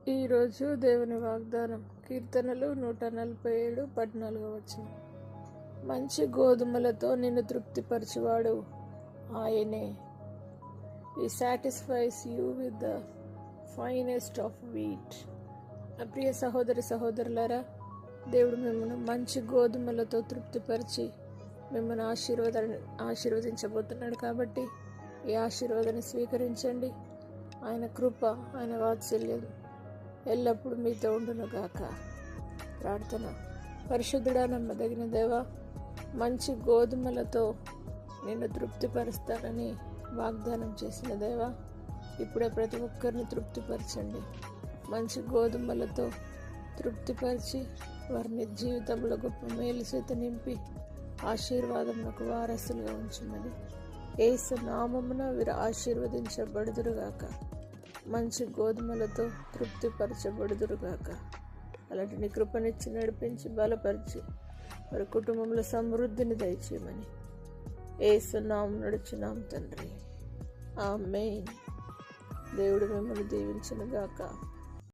ఈరోజు దేవుని వాగ్దానం కీర్తనలు 147:14. మంచి గోధుమలతో నిన్ను తృప్తిపరచువాడు ఆయనే. He satisfies you with the finest of wheat. నా ప్రియ సహోదరి సహోదరులారా, దేవుడు మిమ్మల్ని మంచి గోధుమలతో తృప్తిపరిచి మిమ్మల్ని ఆశీర్వదించబోతున్నాడు. కాబట్టి ఈ ఆశీర్వాదాన్ని స్వీకరించండి. ఆయన కృప, ఆయన వాత్సల్యం ఎల్లప్పుడూ మీతో ఉండునుగాక. ప్రార్థన. పరిశుద్ధుడా, నమ్మదగిన దేవా, మంచి గోధుమలతో నిన్ను తృప్తిపరుస్తానని వాగ్దానం చేసిన దేవా, ఇప్పుడే ప్రతి ఒక్కరిని తృప్తిపరచండి. మంచి గోధుమలతో తృప్తిపరిచి వారిని జీవితంలో గొప్ప మేలు చేత నింపి ఆశీర్వాదమునకు వారసులుగా ఉంచమని యేసు నామమున వీరు ఆశీర్వదించబడుదురుగాక. మంచి గోధుమలతో తృప్తిపరచబడుదురుగాక. అలాంటి నీ కృపనిచ్చి నడిపించి బలపరిచి వారి కుటుంబంలో సమృద్ధిని దయచేయమని యేసు నామమున నడుచున్నాం తండ్రి. ఆమేన్. దేవుడు మిమ్మల్ని దీవించునుగాక.